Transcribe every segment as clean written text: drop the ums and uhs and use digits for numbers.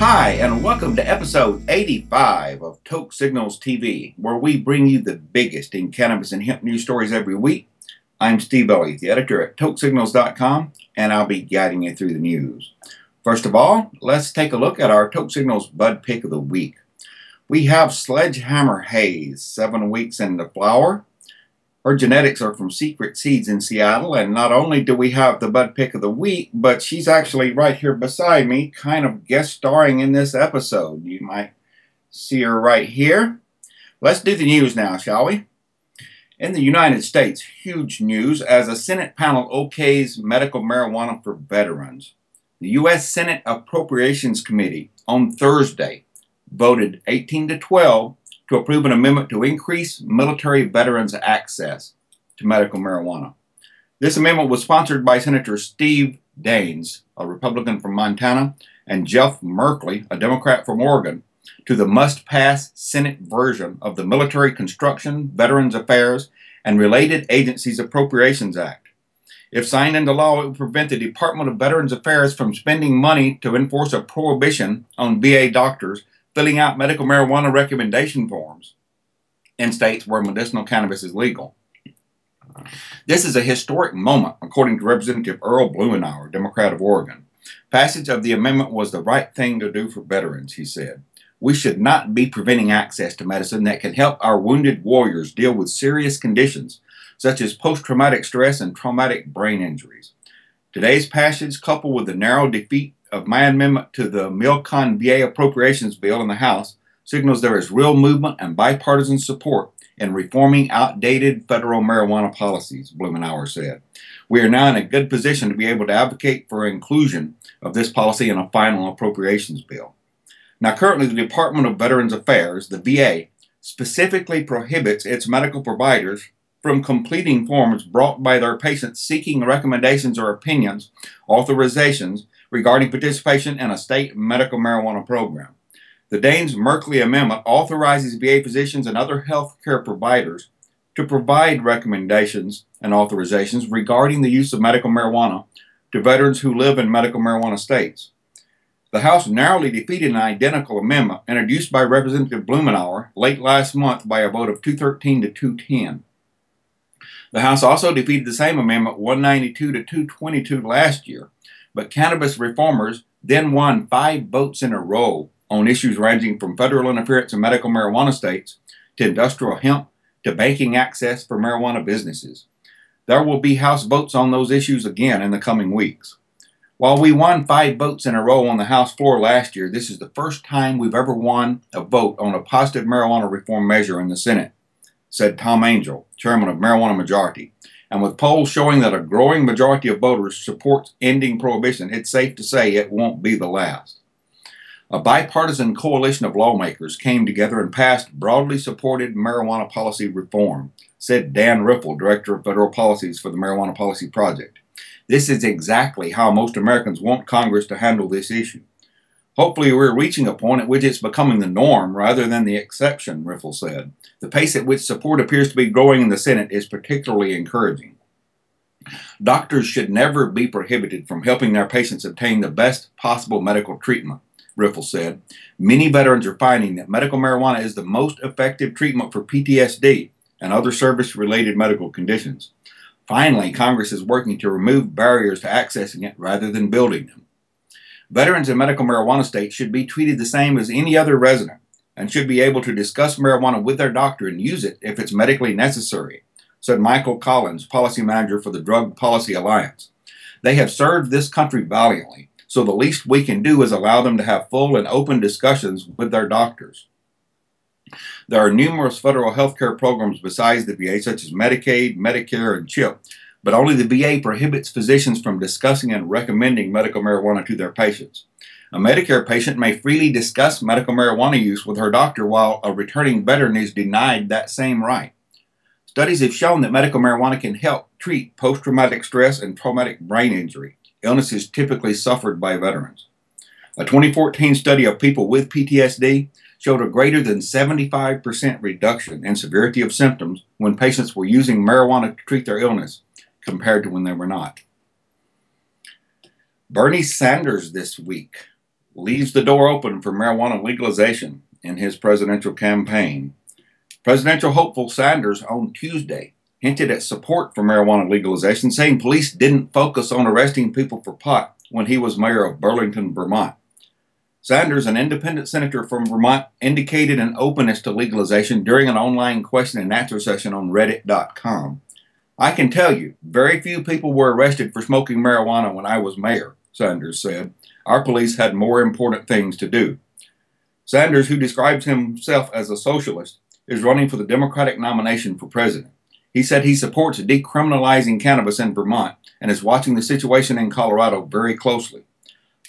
Hi, and welcome to episode 85 of Toke Signals TV, where we bring you the biggest in cannabis and hemp news stories every week. I'm Steve Elliott, the editor at TokeSignals.com, and I'll be guiding you through the news. First of all, let's take a look at our Toke Signals Bud Pick of the Week. We have Sledgehammer Haze, 7 weeks in the flower. Her genetics are from Secret Seeds in Seattle, and not only do we have the Bud Pick of the Week, but she's actually right here beside me, kind of guest starring in this episode. You might see her right here. Let's do the news now, shall we? In the United States, huge news as a Senate panel okays medical marijuana for veterans. The U.S. Senate Appropriations Committee on Thursday voted 18-12 to approve an amendment to increase military veterans' access to medical marijuana. This amendment was sponsored by Senator Steve Daines, a Republican from Montana, and Jeff Merkley, a Democrat from Oregon, to the must-pass Senate version of the Military Construction, Veterans Affairs, and Related Agencies Appropriations Act. If signed into law, it would prevent the Department of Veterans Affairs from spending money to enforce a prohibition on VA doctors filling out medical marijuana recommendation forms in states where medicinal cannabis is legal. This is a historic moment, according to Representative Earl Blumenauer, Democrat of Oregon. Passage of the amendment was the right thing to do for veterans, he said. We should not be preventing access to medicine that can help our wounded warriors deal with serious conditions, such as post-traumatic stress and traumatic brain injuries. Today's passage, coupled with the narrow defeat of my amendment to the Milcon VA appropriations bill in the House, signals there is real movement and bipartisan support in reforming outdated federal marijuana policies, Blumenauer said. We are now in a good position to be able to advocate for inclusion of this policy in a final appropriations bill. Now, currently, the Department of Veterans Affairs, the VA, specifically prohibits its medical providers from completing forms brought by their patients seeking recommendations or opinions, authorizations, regarding participation in a state medical marijuana program. The Daines-Merkley Amendment authorizes VA physicians and other health care providers to provide recommendations and authorizations regarding the use of medical marijuana to veterans who live in medical marijuana states. The House narrowly defeated an identical amendment introduced by Representative Blumenauer late last month by a vote of 213 to 210. The House also defeated the same amendment 192 to 222 last year, but cannabis reformers then won 5 votes in a row on issues ranging from federal interference in medical marijuana states to industrial hemp to banking access for marijuana businesses. There will be House votes on those issues again in the coming weeks. While we won 5 votes in a row on the House floor last year, this is the first time we've ever won a vote on a positive marijuana reform measure in the Senate, said Tom Angel, chairman of Marijuana Majority. And with polls showing that a growing majority of voters supports ending prohibition, it's safe to say it won't be the last. A bipartisan coalition of lawmakers came together and passed broadly supported marijuana policy reform, said Dan Riffle, director of federal policies for the Marijuana Policy Project. This is exactly how most Americans want Congress to handle this issue. Hopefully we're reaching a point at which it's becoming the norm rather than the exception, Riffle said. The pace at which support appears to be growing in the Senate is particularly encouraging. Doctors should never be prohibited from helping their patients obtain the best possible medical treatment, Riffle said. Many veterans are finding that medical marijuana is the most effective treatment for PTSD and other service-related medical conditions. Finally, Congress is working to remove barriers to accessing it rather than building them. Veterans in medical marijuana states should be treated the same as any other resident and should be able to discuss marijuana with their doctor and use it if it's medically necessary, said Michael Collins, policy manager for the Drug Policy Alliance. They have served this country valiantly, so the least we can do is allow them to have full and open discussions with their doctors. There are numerous federal health care programs besides the VA, such as Medicaid, Medicare, and CHIP, but only the VA prohibits physicians from discussing and recommending medical marijuana to their patients. A Medicare patient may freely discuss medical marijuana use with her doctor, while a returning veteran is denied that same right. Studies have shown that medical marijuana can help treat post-traumatic stress and traumatic brain injury, illnesses typically suffered by veterans. A 2014 study of people with PTSD showed a greater than 75% reduction in severity of symptoms when patients were using marijuana to treat their illness compared to when they were not. Bernie Sanders this week leaves the door open for marijuana legalization in his presidential campaign. Presidential hopeful Sanders on Tuesday hinted at support for marijuana legalization, saying police didn't focus on arresting people for pot when he was mayor of Burlington, Vermont. Sanders, an independent senator from Vermont, indicated an openness to legalization during an online question and answer session on Reddit.com. "I can tell you, very few people were arrested for smoking marijuana when I was mayor," Sanders said. "Our police had more important things to do." Sanders, who describes himself as a socialist, is running for the Democratic nomination for president. He said he supports decriminalizing cannabis in Vermont and is watching the situation in Colorado very closely.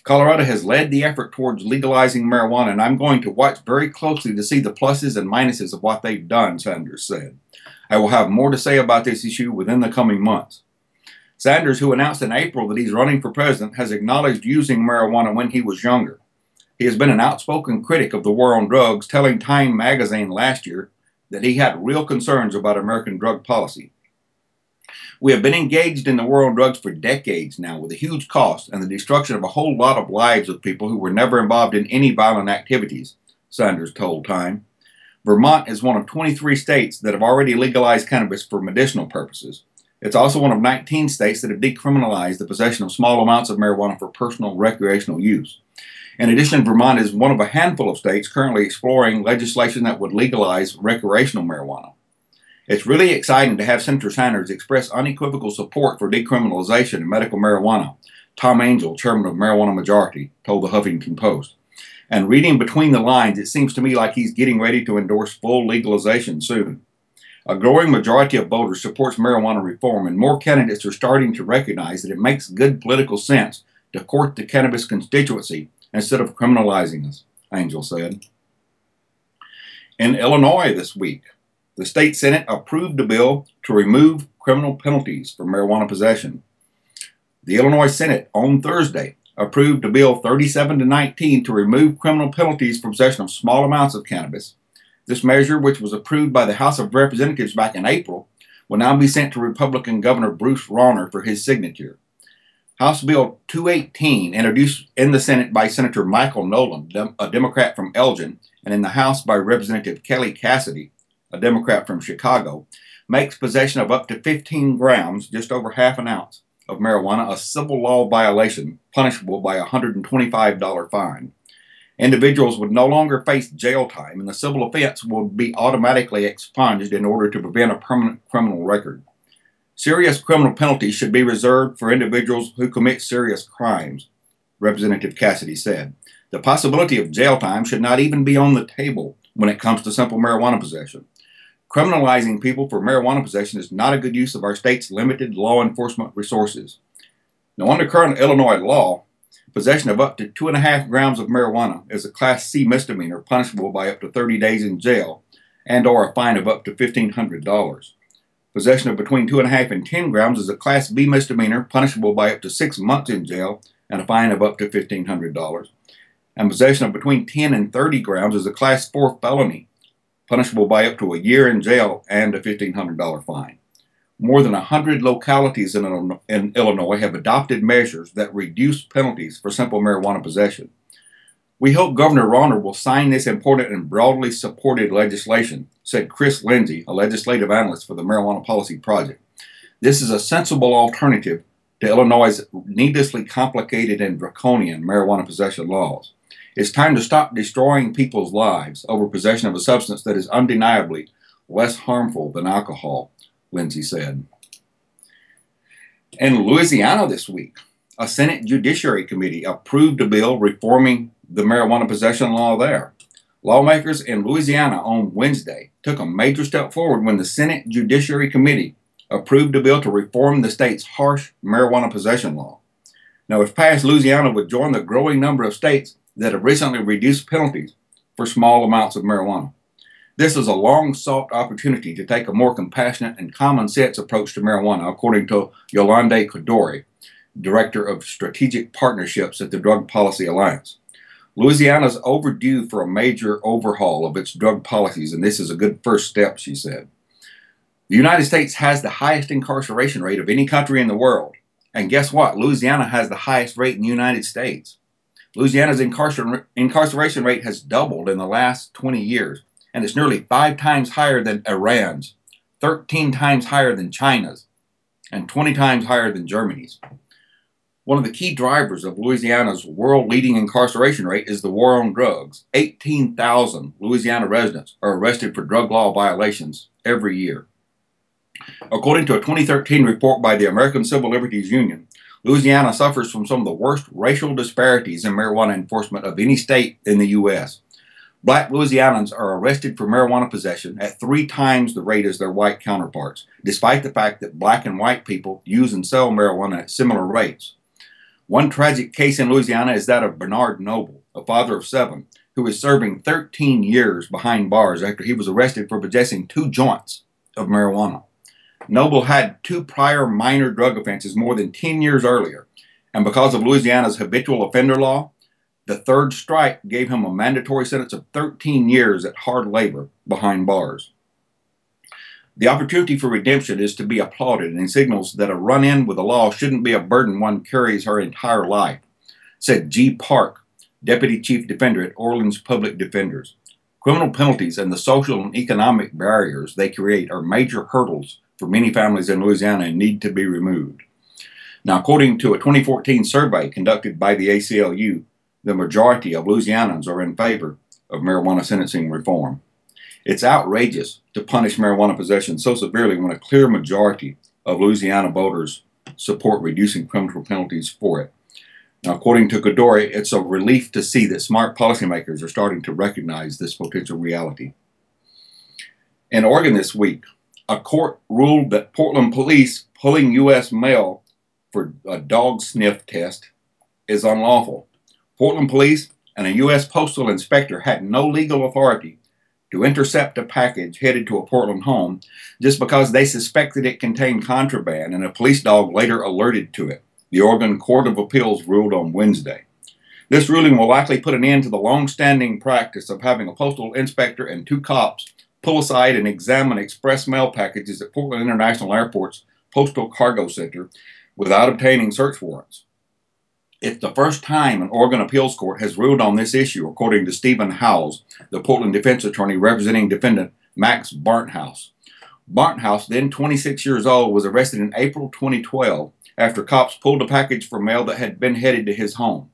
"Colorado has led the effort towards legalizing marijuana, and I'm going to watch very closely to see the pluses and minuses of what they've done," Sanders said. "I will have more to say about this issue within the coming months." Sanders, who announced in April that he's running for president, has acknowledged using marijuana when he was younger. He has been an outspoken critic of the war on drugs, telling Time magazine last year that he had real concerns about American drug policy. "We have been engaged in the war on drugs for decades now, with a huge cost and the destruction of a whole lot of lives of people who were never involved in any violent activities," Sanders told Time. Vermont is one of 23 states that have already legalized cannabis for medicinal purposes. It's also one of 19 states that have decriminalized the possession of small amounts of marijuana for personal recreational use. In addition, Vermont is one of a handful of states currently exploring legislation that would legalize recreational marijuana. "It's really exciting to have Senator Sanders express unequivocal support for decriminalization of medical marijuana," Tom Angel, chairman of Marijuana Majority, told the Huffington Post. "And reading between the lines, it seems to me like he's getting ready to endorse full legalization soon." A growing majority of voters supports marijuana reform, and more candidates are starting to recognize that it makes good political sense to court the cannabis constituency instead of criminalizing us, Angel said. In Illinois this week, the state Senate approved a bill to remove criminal penalties for marijuana possession. The Illinois Senate on Thursday approved a bill 37-19 to remove criminal penalties for possession of small amounts of cannabis. This measure, which was approved by the House of Representatives back in April, will now be sent to Republican Governor Bruce Rauner for his signature. House Bill 218, introduced in the Senate by Senator Michael Nolan, a Democrat from Elgin, and in the House by Representative Kelly Cassidy, a Democrat from Chicago, makes possession of up to 15 grams, just over half an ounce, of marijuana a civil law violation, punishable by a $125 fine. Individuals would no longer face jail time, and the civil offense would be automatically expunged in order to prevent a permanent criminal record. Serious criminal penalties should be reserved for individuals who commit serious crimes, Representative Cassidy said. The possibility of jail time should not even be on the table when it comes to simple marijuana possession. Criminalizing people for marijuana possession is not a good use of our state's limited law enforcement resources. Now, under current Illinois law, possession of up to 2.5 grams of marijuana is a Class C misdemeanor punishable by up to 30 days in jail and or a fine of up to $1,500. Possession of between 2.5 and 10 grams is a Class B misdemeanor punishable by up to 6 months in jail and a fine of up to $1,500. And possession of between 10 and 30 grams is a Class 4 felony punishable by up to a year in jail and a $1,500 fine. More than 100 localities in Illinois have adopted measures that reduce penalties for simple marijuana possession. "We hope Governor Rauner will sign this important and broadly supported legislation," said Chris Lindsay, a legislative analyst for the Marijuana Policy Project. "This is a sensible alternative to Illinois' needlessly complicated and draconian marijuana possession laws. It's time to stop destroying people's lives over possession of a substance that is undeniably less harmful than alcohol," Lindsay said. In Louisiana this week, a Senate Judiciary Committee approved a bill reforming the marijuana possession law there. Lawmakers in Louisiana on Wednesday took a major step forward when the Senate Judiciary Committee approved a bill to reform the state's harsh marijuana possession law. Now, if passed, Louisiana would join the growing number of states that have recently reduced penalties for small amounts of marijuana. This is a long-sought opportunity to take a more compassionate and common-sense approach to marijuana, according to Yolande Codori, Director of Strategic Partnerships at the Drug Policy Alliance. Louisiana is overdue for a major overhaul of its drug policies, and this is a good first step, she said. The United States has the highest incarceration rate of any country in the world. And guess what? Louisiana has the highest rate in the United States. Louisiana's incarceration rate has doubled in the last 20 years, and it's nearly 5 times higher than Iran's, 13 times higher than China's, and 20 times higher than Germany's. One of the key drivers of Louisiana's world-leading incarceration rate is the war on drugs. 18,000 Louisiana residents are arrested for drug law violations every year. According to a 2013 report by the American Civil Liberties Union, Louisiana suffers from some of the worst racial disparities in marijuana enforcement of any state in the U.S. Black Louisianans are arrested for marijuana possession at 3 times the rate as their white counterparts, despite the fact that black and white people use and sell marijuana at similar rates. One tragic case in Louisiana is that of Bernard Noble, a father of 7, who is serving 13 years behind bars after he was arrested for possessing 2 joints of marijuana. Noble had 2 prior minor drug offenses more than 10 years earlier, and because of Louisiana's habitual offender law, the 3rd strike gave him a mandatory sentence of 13 years at hard labor behind bars. The opportunity for redemption is to be applauded and signals that a run-in with the law shouldn't be a burden one carries her entire life, said G. Park, Deputy Chief Defender at Orleans Public Defenders. Criminal penalties and the social and economic barriers they create are major hurdles for many families in Louisiana and need to be removed. Now, according to a 2014 survey conducted by the ACLU, the majority of Louisianans are in favor of marijuana sentencing reform. It's outrageous to punish marijuana possession so severely when a clear majority of Louisiana voters support reducing criminal penalties for it. Now, according to Godore, it's a relief to see that smart policymakers are starting to recognize this potential reality. In Oregon this week, a court ruled that Portland police pulling U.S. mail for a dog sniff test is unlawful. Portland police and a U.S. postal inspector had no legal authority to intercept a package headed to a Portland home just because they suspected it contained contraband and a police dog later alerted to it, the Oregon Court of Appeals ruled on Wednesday. This ruling will likely put an end to the long-standing practice of having a postal inspector and 2 cops pull aside and examine express mail packages at Portland International Airport's Postal Cargo Center without obtaining search warrants. It's the first time an Oregon appeals court has ruled on this issue, according to Stephen Howes, the Portland defense attorney representing defendant Max Barnthouse. Barnthouse, then 26 years old, was arrested in April 2012 after cops pulled a package for mail that had been headed to his home.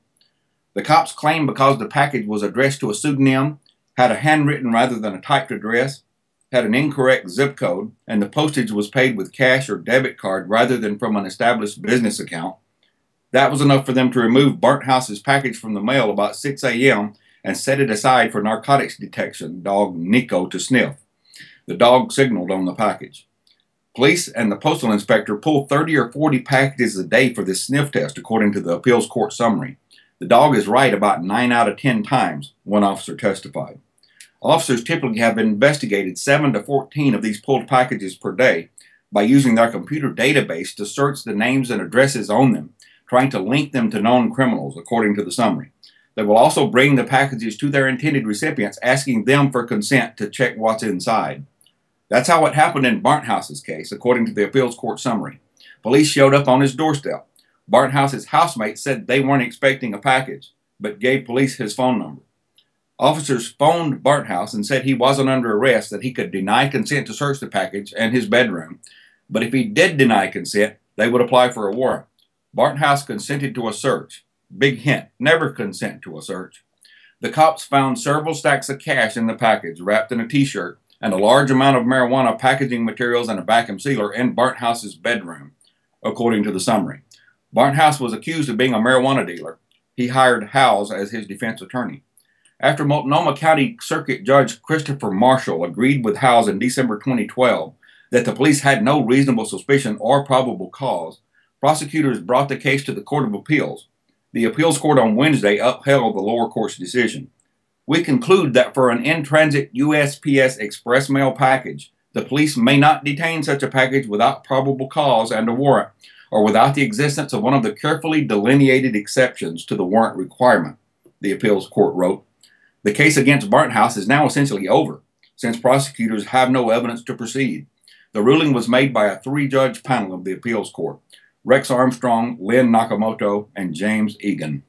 The cops claimed because the package was addressed to a pseudonym, had a handwritten rather than a typed address, had an incorrect zip code, and the postage was paid with cash or debit card rather than from an established business account, that was enough for them to remove Barnthouse's package from the mail about 6 a.m. and set it aside for narcotics detection dog Nico to sniff. The dog signaled on the package. Police and the postal inspector pull 30 or 40 packages a day for this sniff test, according to the appeals court summary. The dog is right about 9 out of 10 times, one officer testified. Officers typically have investigated 7 to 14 of these pulled packages per day by using their computer database to search the names and addresses on them, trying to link them to known criminals, according to the summary. They will also bring the packages to their intended recipients, asking them for consent to check what's inside. That's how it happened in Barnthouse's case, according to the appeals court summary. Police showed up on his doorstep. Barnthouse's housemates said they weren't expecting a package, but gave police his phone number. Officers phoned Barnthouse and said he wasn't under arrest, that he could deny consent to search the package and his bedroom, but if he did deny consent, they would apply for a warrant. Barnthouse consented to a search. Big hint, never consent to a search. The cops found several stacks of cash in the package, wrapped in a t-shirt, and a large amount of marijuana packaging materials and a vacuum sealer in Barnthouse's bedroom, according to the summary. Barnthouse was accused of being a marijuana dealer. He hired Howes as his defense attorney. After Multnomah County Circuit Judge Christopher Marshall agreed with Howes in December 2012 that the police had no reasonable suspicion or probable cause, prosecutors brought the case to the Court of Appeals. The appeals court on Wednesday upheld the lower court's decision. We conclude that for an in-transit USPS express mail package, the police may not detain such a package without probable cause and a warrant, or without the existence of one of the carefully delineated exceptions to the warrant requirement, the appeals court wrote. The case against Barnthouse is now essentially over, since prosecutors have no evidence to proceed. The ruling was made by a 3-judge panel of the appeals court: Rex Armstrong, Lynn Nakamoto, and James Egan.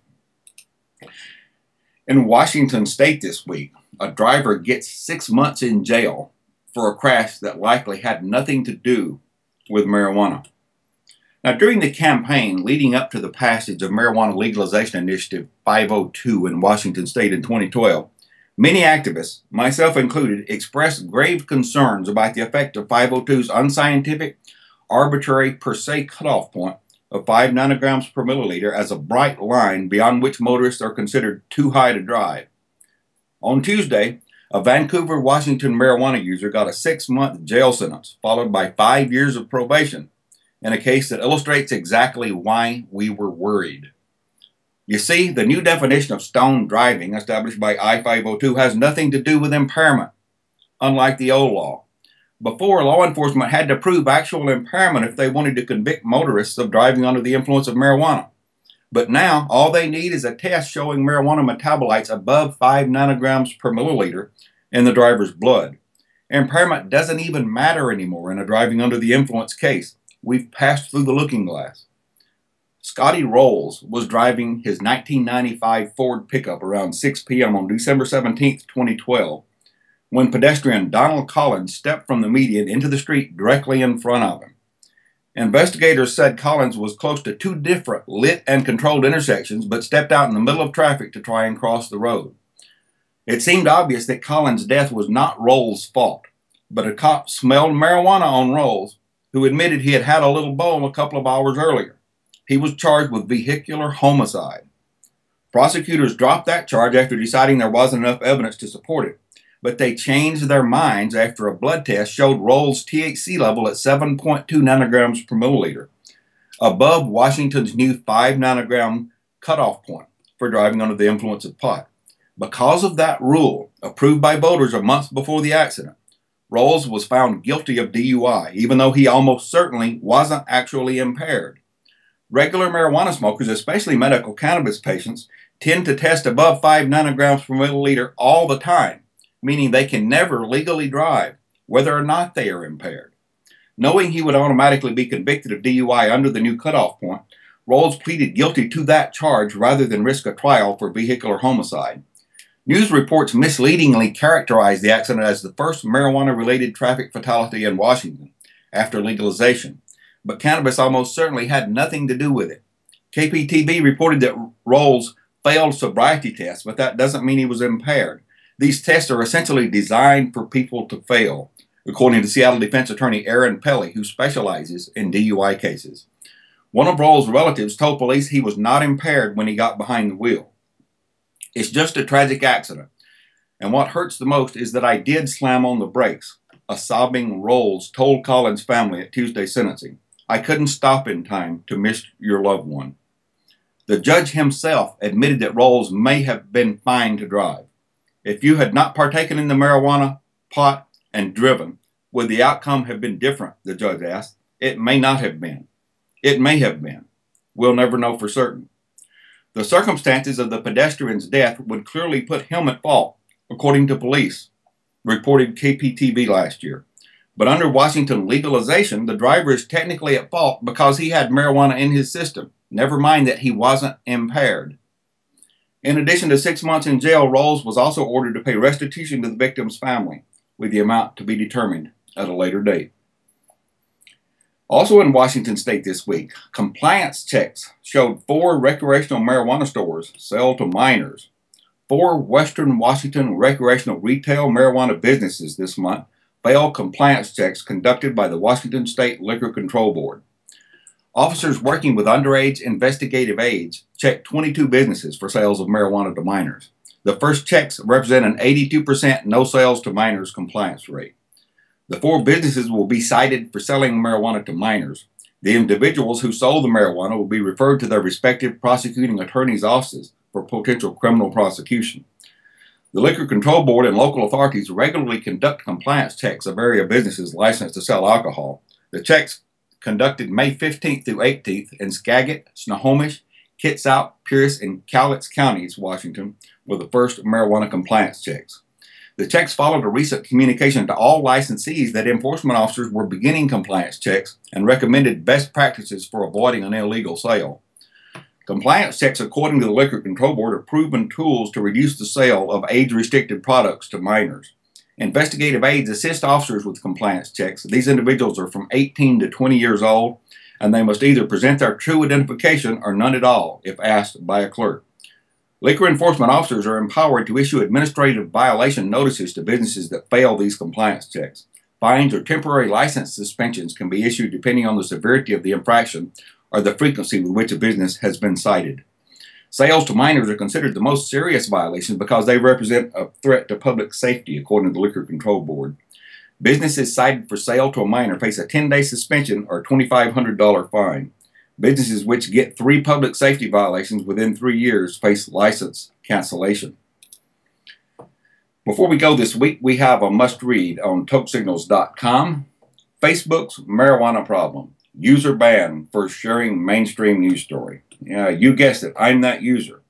In Washington state this week, a driver gets 6 months in jail for a crash that likely had nothing to do with marijuana. Now, during the campaign leading up to the passage of Marijuana Legalization Initiative 502 in Washington state in 2012, many activists, myself included, expressed grave concerns about the effect of 502's unscientific, arbitrary per se cutoff point of 5 nanograms per milliliter as a bright line beyond which motorists are considered too high to drive. On Tuesday, a Vancouver, Washington marijuana user got a 6-month jail sentence, followed by 5 years of probation, in a case that illustrates exactly why we were worried. You see, the new definition of stoned driving established by I-502 has nothing to do with impairment, unlike the old law. Before, law enforcement had to prove actual impairment if they wanted to convict motorists of driving under the influence of marijuana. But now, all they need is a test showing marijuana metabolites above 5 nanograms per milliliter in the driver's blood. Impairment doesn't even matter anymore in a driving under the influence case. We've passed through the looking glass. Scotty Rolls was driving his 1995 Ford pickup around 6 p.m. on December 17, 2012, when pedestrian Donald Collins stepped from the median into the street directly in front of him. Investigators said Collins was close to 2 different lit and controlled intersections, but stepped out in the middle of traffic to try and cross the road. It seemed obvious that Collins' death was not Rolls' fault, but a cop smelled marijuana on Rolls, who admitted he had had a little bowl a couple of hours earlier. He was charged with vehicular homicide. Prosecutors dropped that charge after deciding there wasn't enough evidence to support it, but they changed their minds after a blood test showed Rolls' THC level at 7.2 nanograms per milliliter, above Washington's new 5 nanogram cutoff point for driving under the influence of pot. Because of that rule, approved by voters a month before the accident, Rolls was found guilty of DUI, even though he almost certainly wasn't actually impaired. Regular marijuana smokers, especially medical cannabis patients, tend to test above 5 nanograms per milliliter all the time, meaning they can never legally drive, whether or not they are impaired. Knowing he would automatically be convicted of DUI under the new cutoff point, Rolls pleaded guilty to that charge rather than risk a trial for vehicular homicide. News reports misleadingly characterized the accident as the first marijuana-related traffic fatality in Washington after legalization, but cannabis almost certainly had nothing to do with it. KPTV reported that Rolls failed sobriety tests, but that doesn't mean he was impaired. These tests are essentially designed for people to fail, according to Seattle defense attorney Aaron Pelly, who specializes in DUI cases. One of Rolls' relatives told police he was not impaired when he got behind the wheel. It's just a tragic accident, and what hurts the most is that I did slam on the brakes, a sobbing Rolls told Collins' family at Tuesday's sentencing. I couldn't stop in time to miss your loved one. The judge himself admitted that Rolls may have been fine to drive. If you had not partaken in the marijuana, pot, and driven, would the outcome have been different, the judge asked. It may not have been. It may have been. We'll never know for certain. The circumstances of the pedestrian's death would clearly put him at fault, according to police, reported KPTV last year. But under Washington legalization, the driver is technically at fault because he had marijuana in his system, never mind that he wasn't impaired. In addition to 6 months in jail, Rolls was also ordered to pay restitution to the victim's family, with the amount to be determined at a later date. Also in Washington state this week, compliance checks showed 4 recreational marijuana stores sell to minors. 4 Western Washington recreational retail marijuana businesses this month failed compliance checks conducted by the Washington State Liquor Control Board. Officers working with underage investigative aides checked 22 businesses for sales of marijuana to minors. The first checks represent an 82% no sales to minors compliance rate. The 4 businesses will be cited for selling marijuana to minors. The individuals who sold the marijuana will be referred to their respective prosecuting attorneys' offices for potential criminal prosecution. The Liquor Control Board and local authorities regularly conduct compliance checks of area businesses licensed to sell alcohol. The checks conducted May 15th through 18th in Skagit, Snohomish, Kitsap, Pierce, and Cowlitz counties, Washington, were the first marijuana compliance checks. The checks followed a recent communication to all licensees that enforcement officers were beginning compliance checks and recommended best practices for avoiding an illegal sale. Compliance checks, according to the Liquor Control Board, are proven tools to reduce the sale of age-restricted products to minors. Investigative aides assist officers with compliance checks. These individuals are from 18 to 20 years old, and they must either present their true identification or none at all if asked by a clerk. Liquor enforcement officers are empowered to issue administrative violation notices to businesses that fail these compliance checks. Fines or temporary license suspensions can be issued depending on the severity of the infraction or the frequency with which a business has been cited. Sales to minors are considered the most serious violations because they represent a threat to public safety, according to the Liquor Control Board. Businesses cited for sale to a minor face a 10-day suspension or $2,500 fine. Businesses which get 3 public safety violations within 3 years face license cancellation. Before we go this week, we have a must-read on TokeSignals.com. Facebook's marijuana problem. User banned for sharing mainstream news story. Yeah, you guessed it, I'm that user.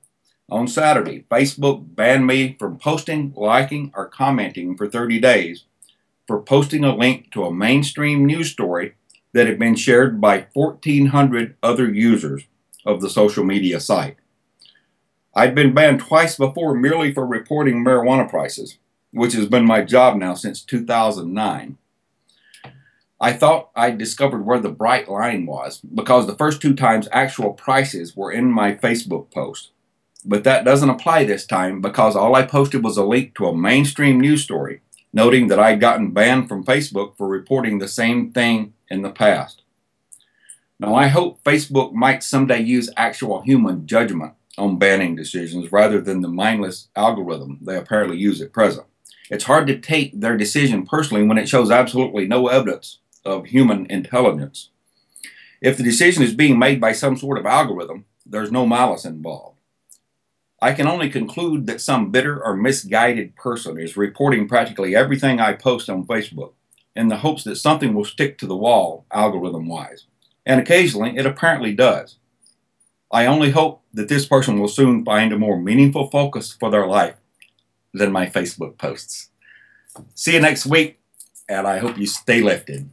On Saturday, Facebook banned me from posting, liking, or commenting for 30 days for posting a link to a mainstream news story that had been shared by 1,400 other users of the social media site. I'd been banned twice before merely for reporting marijuana prices, which has been my job now since 2009. I thought I'd discovered where the bright line was because the first 2 times actual prices were in my Facebook post. But that doesn't apply this time because all I posted was a link to a mainstream news story, noting that I'd gotten banned from Facebook for reporting the same thing in the past. Now, I hope Facebook might someday use actual human judgment on banning decisions rather than the mindless algorithm they apparently use at present. It's hard to take their decision personally when it shows absolutely no evidence of human intelligence. If the decision is being made by some sort of algorithm, there's no malice involved. I can only conclude that some bitter or misguided person is reporting practically everything I post on Facebook in the hopes that something will stick to the wall algorithm-wise. And occasionally, it apparently does. I only hope that this person will soon find a more meaningful focus for their life than my Facebook posts. See you next week, and I hope you stay lifted.